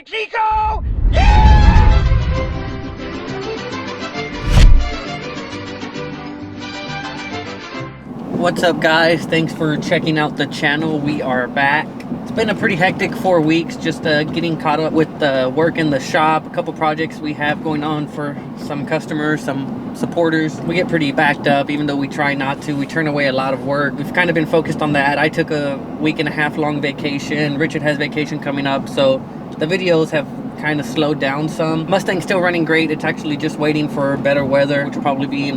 Mexico! What's up, guys? Thanks for checking out the channel. We are back. It's been a pretty hectic 4 weeks, just getting caught up with the work in the shop, a couple projects we have going on for some customers, some supporters. We get pretty backed up, even though we try not to. We turn away a lot of work. We've kind of been focused on that. I took a 1.5 week long vacation. Richard has vacation coming up, so the videos have kind of slowed down some. Mustang's still running great. It's actually just waiting for better weather, which will probably be in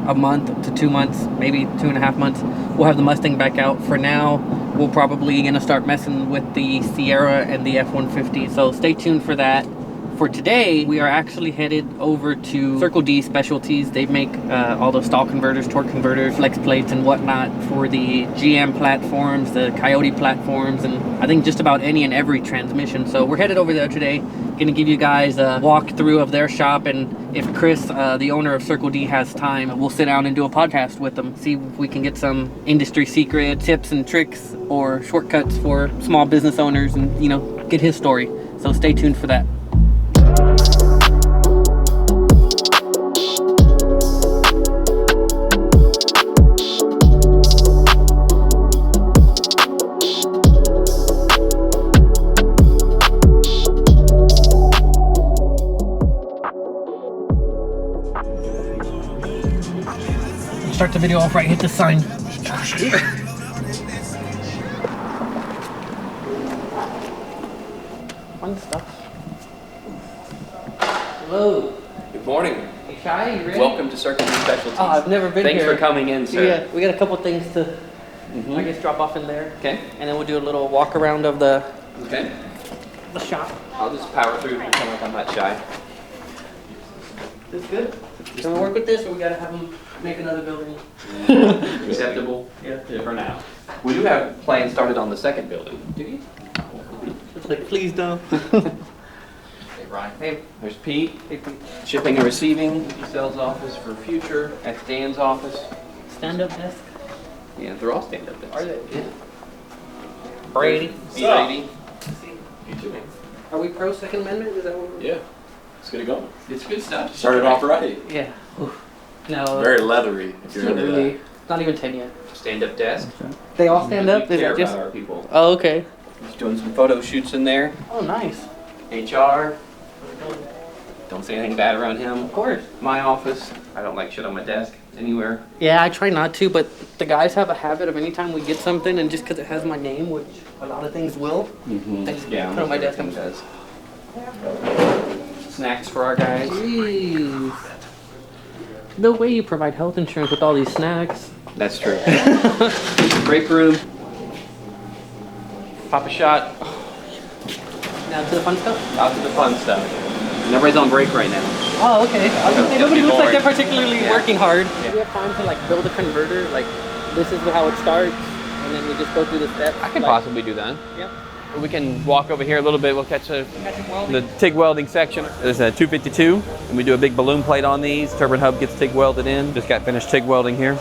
a month to 2 months, maybe 2.5 months. We'll have the Mustang back out. For now, we're probably gonna start messing with the Sierra and the F-150, so stay tuned for that. For today, we are actually headed over to Circle D Specialties. They make all those stall converters, torque converters, flex plates, and whatnot for the GM platforms, the Coyote platforms, and I think just about any and every transmission. So we're headed over there today. Gonna give you guys a walkthrough of their shop, and if Chris, the owner of Circle D, has time, we'll sit down and do a podcast with them, see if we can get some industry secret tips and tricks or shortcuts for small business owners, and get his story. So stay tuned for that. Start the video off right, hit the sign. Fun stuff. Hello. Good morning. Hey, Shai, you ready? Welcome to Circle D Specialties. Oh, I've never been here. Thanks for coming in, sir. Yeah, we got a couple things to, I guess, drop off in there. Okay. And then we'll do a little walk around of the shop. I'll just power through and pretend like I'm not shy. This good? Can we work with this, or we gotta have them make another building? Acceptable? Yeah. For now. We do have plans started on the second building. Do you? It's like, please don't. Hey, Ryan. Hey, there's Pete. Hey, Pete. Shipping and receiving, sales office for future. That's Dan's office. Stand-up desk. Yeah, they're all stand-up desks. Are they? Yeah. Brady. B80. You too, man. Are we pro Second Amendment? Is that what we're... Yeah. Let's get it going. It's good stuff. Started off right. Yeah. Oof. No. Very leathery. It's If you're into literally that. not even 10 yet. Stand-up desk. They all stand up? We Is care it just... about our people. Oh, okay. Just doing some photo shoots in there. Oh, nice. HR. Don't say anything bad around him. Of course. My office. I don't like shit on my desk anywhere. Yeah, I try not to, but the guys have a habit of anytime we get something, and just because it has my name, which a lot of things will, I just put it on my desk. everything does. Snacks for our guys. Jeez. No way you provide health insurance with all these snacks. That's true. Break room. Pop a shot. Now to the fun stuff? Out to the fun stuff. And everybody's on break right now. Oh, okay. I was gonna say, nobody looks like they're particularly Yeah. working hard. Yeah. Do we have time to like build a converter? Like, this is how it starts, and then we just go through the steps? I could like, possibly do that. Yep. We can walk over here a little bit. We'll catch the Welding. TIG welding section. There's a 252, and we do a big balloon plate on these. Turbine hub gets TIG welded in. Just got finished TIG welding here.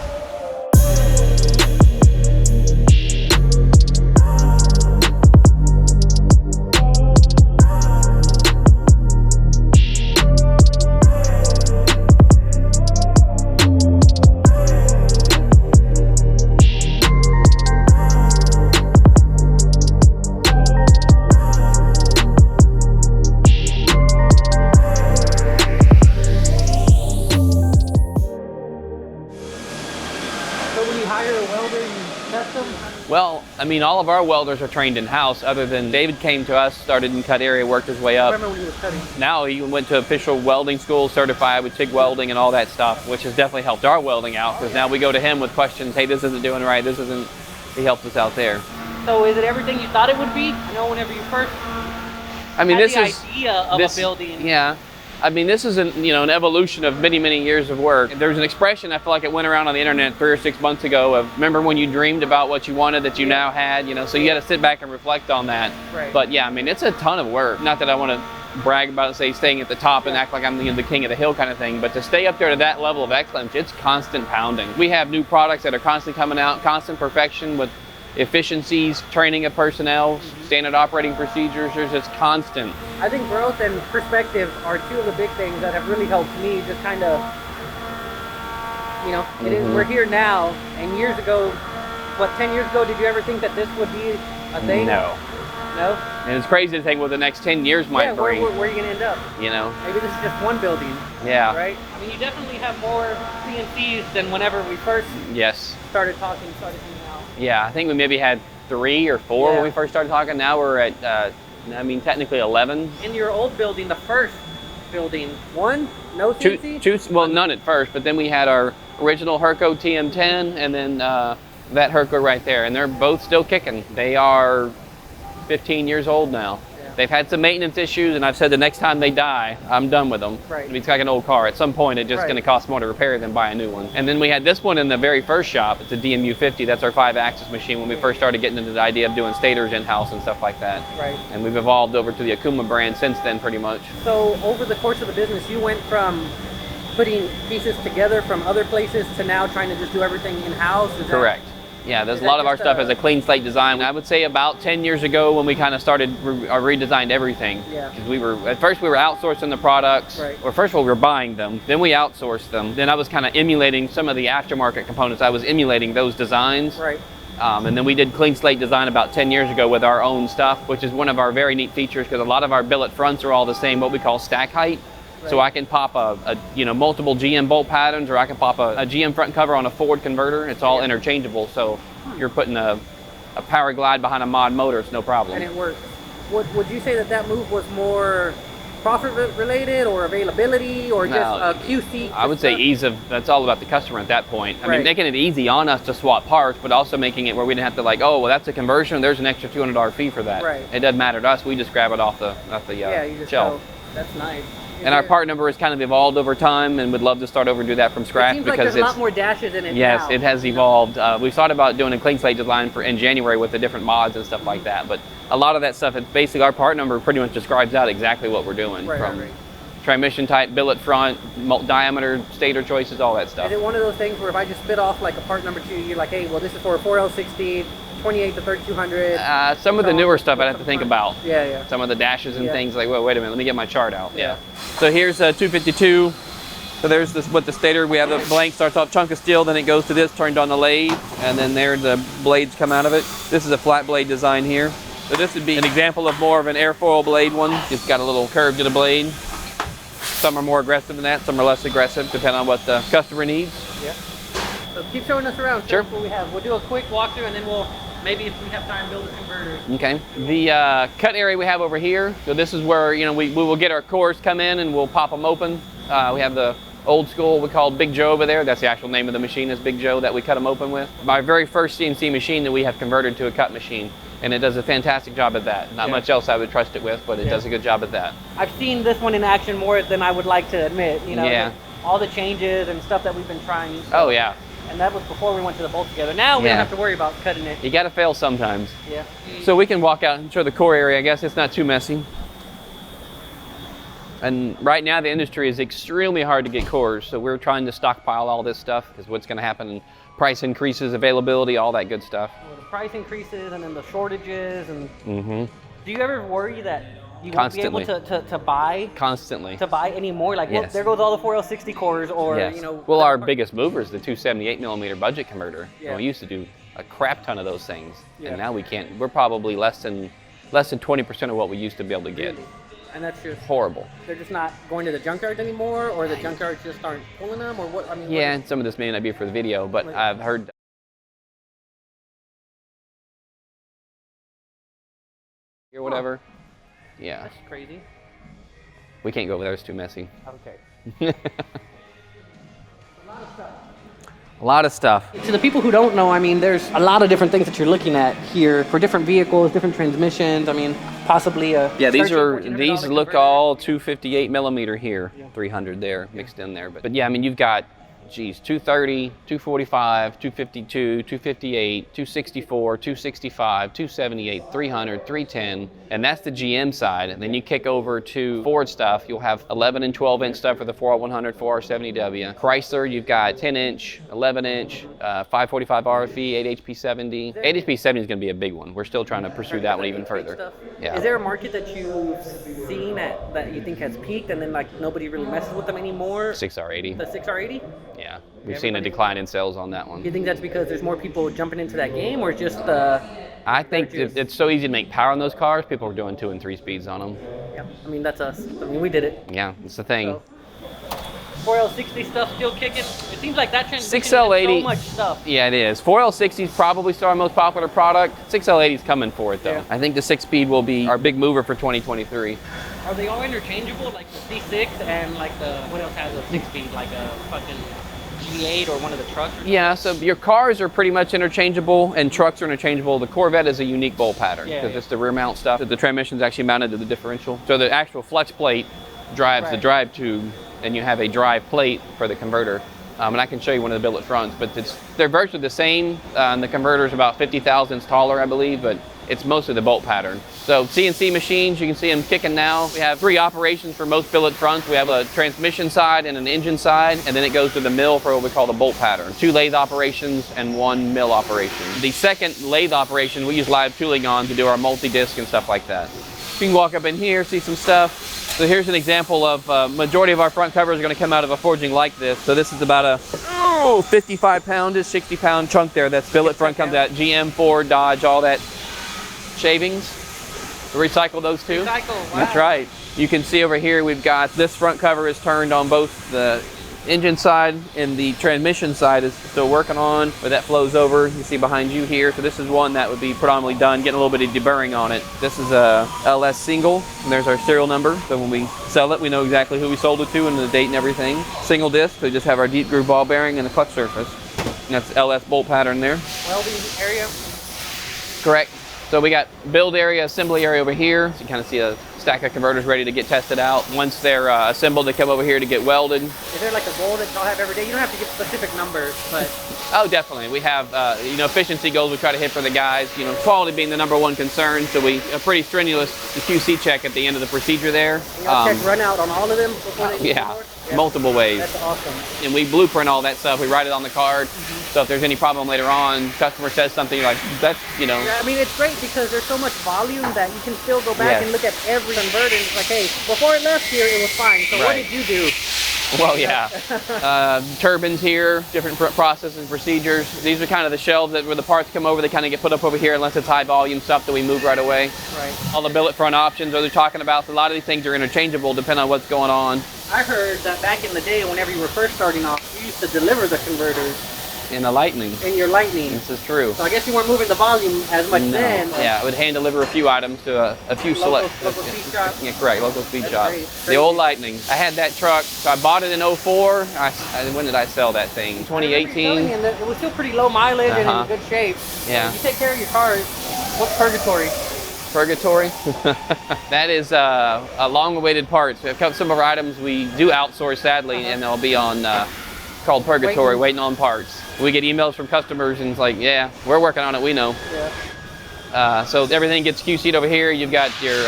So when you hire a welder, you test them? Well, I mean, all of our welders are trained in-house, other than David came to us, started in cut area, worked his way I up. remember when he was cutting. Now he went to official welding school, certified with TIG welding and all that stuff, which has definitely helped our welding out, because now we go to him with questions, hey, this isn't doing right, this isn't, he helps us out there. So is it everything you thought it would be? I know whenever you first I mean, had this the is... idea of this- a building. Yeah. I mean, this is an evolution of many, many years of work. There's an expression, I feel like it went around on the internet 3 or 6 months ago of, remember when you dreamed about what you wanted that you now had, so you got to sit back and reflect on that. Right. But yeah, I mean, it's a ton of work. Not that I want to brag about it, say staying at the top and act like I'm the king of the hill kind of thing, but to stay up there to that level of excellence, it's constant pounding. We have new products that are constantly coming out, constant perfection with efficiencies, training of personnel, standard operating procedures. There's just constant. I think growth and perspective are two of the big things that have really helped me just kind of, you know, we're here now, and years ago, what, 10 years ago, did you ever think that this would be a thing? No. No? And it's crazy to think what the next 10 years might bring. Where are you going to end up? You know? Maybe this is just one building. Yeah. Right? I mean, you definitely have more CNCs than whenever we first started hanging out. Yeah, I think we maybe had 3 or 4 when we first started talking. Now we're at, technically 11. In your old building, the first building, one? No CNC? Well, none at first, but then we had our original Herco TM10 and then that Herco right there, and they're both still kicking. They are 15 years old now. Yeah. They've had some maintenance issues, and I've said the next time they die, I'm done with them. Right. It's like an old car. At some point, it's just going to cost more to repair than buy a new one. And then we had this one in the very first shop. It's a DMU50. That's our 5-axis machine when we first started getting into the idea of doing stators in-house and stuff like that. Right. And we've evolved over to the Akuma brand since then, pretty much. So over the course of the business, you went from putting pieces together from other places to now trying to just do everything in-house? Correct. Yeah, there's a lot of our stuff as a clean slate design. I would say about 10 years ago when we kind of started redesigned everything. Yeah. Because at first we were outsourcing the products. Right. Or first of all, we were buying them. Then we outsourced them. Then I was kind of emulating some of the aftermarket components. I was emulating those designs. Right. And then we did clean slate design about 10 years ago with our own stuff, which is one of our very neat features because a lot of our billet fronts are all the same, what we call stack height. Right. So I can pop multiple GM bolt patterns, or I can pop a GM front cover on a Ford converter. It's all interchangeable. So you're putting a power glide behind a mod motor, it's no problem. And it works. Would you say that move was more profit related or availability or just QC? I would say ease of, that's all about the customer at that point. I mean, making it easy on us to swap parts, but also making it where we didn't have to that's a conversion, there's an extra $200 fee for that. Right. It doesn't matter to us, we just grab it off the you just shelf. That's nice. And our part number has kind of evolved over time, and would love to start over and do that from scratch. It seems like there's a lot more dashes in it Yes, now. it has evolved. We've thought about doing a clean slate design in January with the different mods and stuff like that, but a lot of that stuff, it's basically our part number pretty much describes out exactly what we're doing. From transmission type, billet front, diameter, stator choices, all that stuff. Is it one of those things where if I just spit off like a part number to you, you're like, hey, well, this is for a 4L60, 28 to 3200. Some of the newer stuff I'd have to think about. Yeah. Some of the dashes and things like, well, wait a minute, let me get my chart out. Yeah. So here's 252. So there's what the stator, we have the blank, starts off chunk of steel, then it goes to this, turned on the lathe, and then there the blades come out of it. This is a flat blade design here. So this would be an example of more of an airfoil blade one. It's got a little curve to the blade. Some are more aggressive than that, some are less aggressive, depending on what the customer needs. Yeah. So keep showing us around. Sure. What we have. We'll do a quick walkthrough, and then we'll, maybe if we have time, build a converter. Okay. The cut area we have over here, so this is where we will get our cores come in and we'll pop them open. We have the old school we call Big Joe over there. That's the actual name of the machine, is Big Joe, that we cut them open with. My very first CNC machine that we have converted to a cut machine. And it does a fantastic job at that. Not much else I would trust it with, but it does a good job at that. I've seen this one in action more than I would like to admit. All the changes and stuff that we've been trying. So. Oh yeah. And that was before we went to the bolt together. Now we don't have to worry about cutting it. You got to fail sometimes. Yeah. So we can walk out and show the core area. I guess it's not too messy. And right now the industry is extremely hard to get cores, so we're trying to stockpile all this stuff because what's going to happen, price increases, availability, all that good stuff. Well, the price increases and then the shortages and. Do you ever worry that you won't be able to buy? Constantly. To buy any more? Like, well, there goes all the 4L60 cores, or Well, our biggest mover is the 278mm budget converter. Yeah. We used to do a crap ton of those things, and now we can't. We're probably less than 20% of what we used to be able to get. Really? And that's just horrible. They're just not going to the junkyard anymore, or the junkyards just aren't pulling them, or what? I mean, and some of this may not be for the video, but I've heard. Or whatever. Yeah. That's crazy. We can't go over there, it's too messy. Okay. A lot of stuff. To the people who don't know, I mean, there's a lot of different things that you're looking at here for different vehicles, different transmissions. I mean, possibly a. Yeah, these look all 258mm here, 300 there mixed in there. But yeah, I mean, you've got geez, 230, 245, 252, 258, 264, 265, 278, 300, 310, and that's the GM side. And then you kick over to Ford stuff, you'll have 11 and 12 inch stuff for the 4R100, 4R70W. Chrysler, you've got 10 inch, 11 inch, 545 RFE, 8HP70. 8HP70 is going to be a big one. We're still trying to pursue that one even further. Yeah. Is there a market that you've seen that you think has peaked and then like nobody really messes with them anymore? 6R80. The 6R80? Yeah, we've seen a decline in sales on that one. You think that's because there's more people jumping into that game, or just I think it's so easy to make power on those cars. People are doing 2 and 3 speeds on them. Yeah, I mean that's us. I mean we did it. Yeah, it's the thing. So, 4L60 stuff still kicking. It seems like that transition 6L80. so much stuff. Yeah, it is. 4L60 is probably still our most popular product. 6L80 is coming for it though. Yeah. I think the 6-speed will be our big mover for 2023. Are they all interchangeable, like the C6 and like the what else has a 6-speed, like a fucking G8 or one of the trucks? Or Yeah, so your cars are pretty much interchangeable and trucks are interchangeable. The Corvette is a unique bolt pattern because it's the rear mount stuff. The transmission is actually mounted to the differential. So the actual flex plate drives the drive tube, and you have a drive plate for the converter. And I can show you one of the billet fronts, but they're virtually the same. The converter is about 50 thousandths taller, I believe, but it's mostly the bolt pattern. So CNC machines, you can see them kicking now. We have 3 operations for most billet fronts. We have a transmission side and an engine side, and then it goes to the mill for what we call the bolt pattern. 2 lathe operations and 1 mill operation. The second lathe operation we use live tooling on to do our multi-disc and stuff like that. You can walk up in here, see some stuff. So here's an example of majority of our front covers are going to come out of a forging like this. So this is about a 55-pound-ish, 60-pound chunk there. That's billet front comes out. GM, Ford, Dodge, all that shavings. Recycle those too. Recycle, wow. That's right. You can see over here we've got this front cover is turned on both the engine side and the transmission side is still working on, where that flows over. You see behind you here. So this is one that would be predominantly done, getting a little bit of deburring on it. This is a LS single, and there's our serial number. So when we sell it, we know exactly who we sold it to and the date and everything. Single disc, so we just have our deep groove ball bearing and the clutch surface. And that's LS bolt pattern there. Welding area? Correct. So we got build area, assembly area over here. So you kind of see a stack of converters ready to get tested out. Once they're assembled, they come over here to get welded. Is there like a goal that y'all have every day? You don't have to give specific numbers, but... Oh, definitely. We have, efficiency goals we try to hit for the guys. Quality being the #1 concern. So a pretty strenuous QC check at the end of the procedure there. Y'all check run out on all of them before they yeah, multiple ways. That's awesome. And we blueprint all that stuff. We write it on the card. So if there's any problem later on, customer says something, you're like, that's, Yeah, I mean, it's great because there's so much volume that you can still go back and look at every converter. And it's like, hey, before it left here, it was fine. So what did you do? Well, yeah. Turbines here, different processes and procedures. These are kind of the shelves that where the parts come over, they kind of get put up over here unless it's high volume stuff that we move right away. Right. All the billet front options they're talking about. So a lot of these things are interchangeable depending on what's going on. I heard that back in the day, whenever you were first starting off, you used to deliver the converters In the Lightning. in your Lightning. This is true. So I guess you weren't moving the volume as much then. Yeah, I would hand deliver a few items to a few select. Local speed shop. Yeah, correct. Local speed shop. Great. The old Lightning. I had that truck. So I bought it in 04. When did I sell that thing? 2018. And it was still pretty low mileage and in good shape. Yeah. You take care of your cars. What's purgatory? Purgatory. That is a long-awaited part. So some of our items we do outsource, sadly, and they'll be on called Purgatory, waiting on parts. We get emails from customers and it's like, yeah, we're working on it, we know. Yeah. So everything gets QC'd over here. You've got your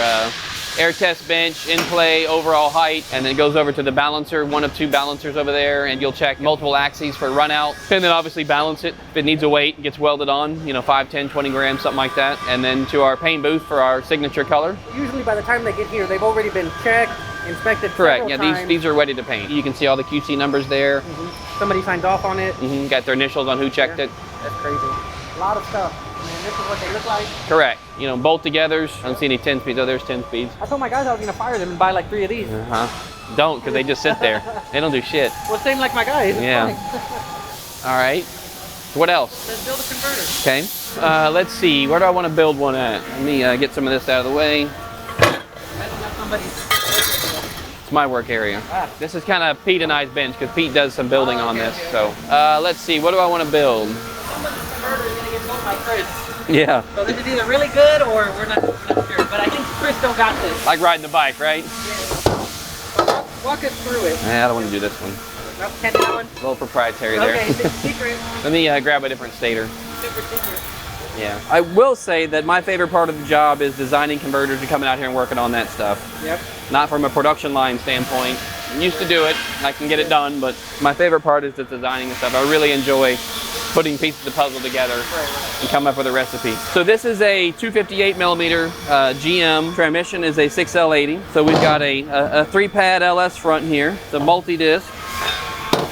air test bench, in play, overall height, and then it goes over to the balancer, 1 of 2 balancers over there, and you'll check multiple axes for run out, and then obviously balance it. If it needs a weight, it gets welded on, 5, 10, 20 grams, something like that. And then to our paint booth for our signature color. Usually by the time they get here, they've already been checked, inspected. Correct, yeah, times. these are ready to paint. You can see all the QC numbers there. Somebody signed off on it. Got their initials on who checked it. That's crazy. A lot of stuff. And this is what they look like. Correct. Bolt togethers. I don't see any 10 speeds. Oh, there's 10 speeds. I told my guys I was going to fire them and buy like 3 of these. Don't, because they just sit there. They don't do shit. Well, same like my guys. Yeah. All right. What else? Let's build a converter. Okay. Let's see. Where do I want to build one at? Let me get some of this out of the way. It's my work area. This is kind of Pete and I's bench because Pete does some building on this. So let's see. What do I want to build? Yeah. So this is either really good or we're not sure. But I think Chris still got this. Like riding the bike, right? Walk us through it. I don't want to do this one. Nope, can't do that one. A little proprietary there. Okay, secret. Let me grab a different stator. Super secret. Yeah. I will say that my favorite part of the job is designing converters and coming out here and working on that stuff. Yep. Not from a production line standpoint. I used to do it, I can get it done, but my favorite part is the designing and stuff. I really enjoy putting pieces of puzzle together and come up with a recipe. So this is a 258 millimeter GM. Transmission is a 6L80. So we've got a 3-pad LS front here. It's a multi-disc.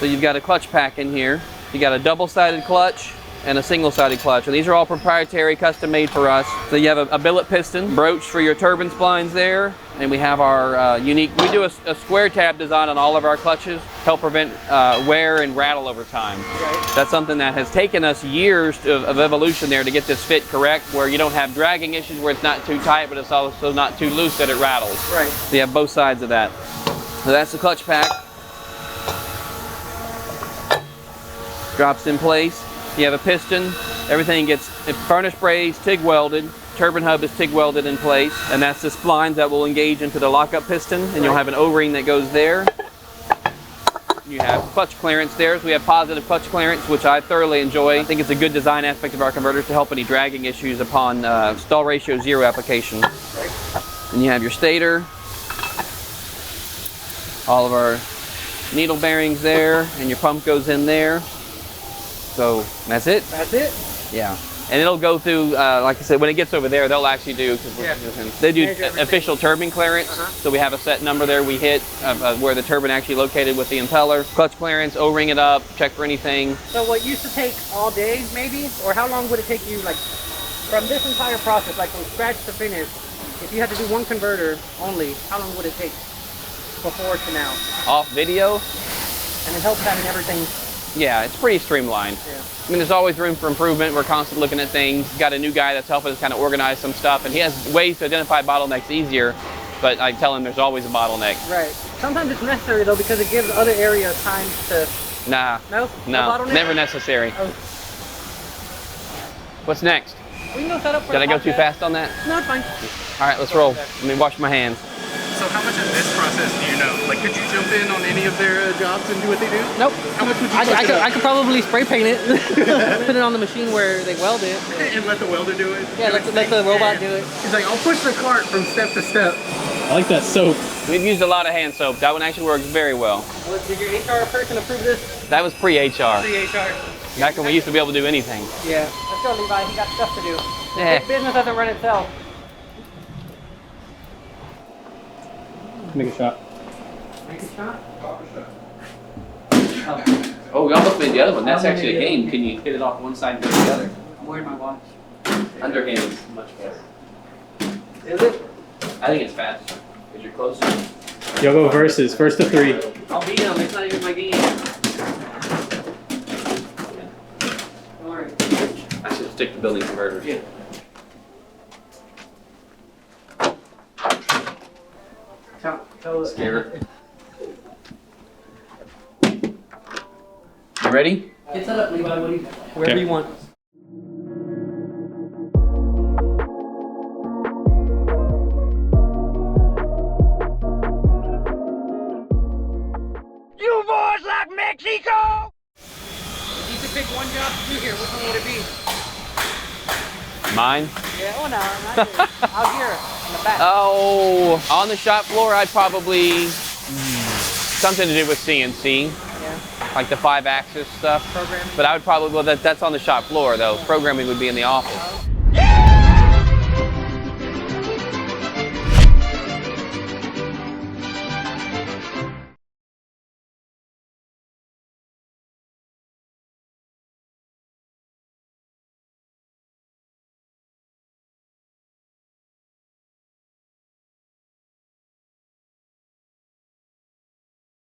So you've got a clutch pack in here. You got a double-sided clutch and a single-sided clutch. And these are all proprietary, custom-made for us. So you have a billet piston, broach for your turbine splines there, and we have our unique, we do a square tab design on all of our clutches, help prevent wear and rattle over time. Right. That's something that has taken us years of evolution there to get this fit correct, where you don't have dragging issues where it's not too tight, but it's also not too loose that it rattles. Right. So you have both sides of that. So that's the clutch pack. Drops in place. You have a piston, everything gets furnace brazed, TIG welded, turbine hub is TIG welded in place, and that's the splines that will engage into the lockup piston, and you'll have an O-ring that goes there. You have clutch clearance there, so we have positive clutch clearance, which I thoroughly enjoy. I think it's a good design aspect of our converters to help any dragging issues upon stall ratio 0 application. And you have your stator, all of our needle bearings there, and your pump goes in there. So that's it. That's it? Yeah. And it'll go through, like I said, when it gets over there, they'll actually do, they do official turbine clearance. So we have a set number there we hit where the turbine actually located with the impeller. Clutch clearance, O-ring it up, check for anything. So what used to take all day, maybe? Or how long would it take you, like, from this entire process, like from scratch to finish, if you had to do one converter only, how long would it take before to now? Off video? And it helps having everything. Yeah, it's pretty streamlined. Yeah. I mean, there's always room for improvement. We're constantly looking at things. Got a new guy that's helping us kind of organize some stuff, and he has ways to identify bottlenecks easier, but I tell him there's always a bottleneck. Right. Sometimes it's necessary, though, because it gives other areas time to... Nah. No? No, bottleneck? never necessary. Oh. What's next? We can go set up for Did I the go too podcast. fast on that? No, it's fine. All right, let's roll. Let me wash my hands. So how much of this process do you know? Like, could you jump in on any of their jobs and do what they do? Nope. How much would you I could probably spray paint it. Put it on the machine where they weld it. and let the welder do it? Yeah, let the robot do it. He's like, I'll push the cart from step to step. I like that soap. We've used a lot of hand soap. That one actually works very well. Did your HR person approve this? That was pre-HR. HR. Back when we used to be able to do anything. Yeah. Let's go, Levi. He got stuff to do. Yeah. Big business doesn't run itself. Make a shot. Make a shot. Oh, we almost made the other one. That's actually a game. Can you hit it off one side and go to the other? I'm wearing my watch. Underhand is much better. Is it? I think it's faster because you're closer. Y'all go versus. First to 3. I'll beat him. It's not even my game. Alright. I should stick to building converters. Yeah. Scared. You ready? Get set up, Levi. Wherever you want. You boys like Mexico? If you could pick one job to do here, which one would it be? Mine? Yeah, oh no, not here. Out here, in the back. Oh, on the shop floor, I'd probably something to do with CNC, Yeah, like the 5-axis stuff. program. But I would probably, well, that's on the shop floor though. Programming would be in the office.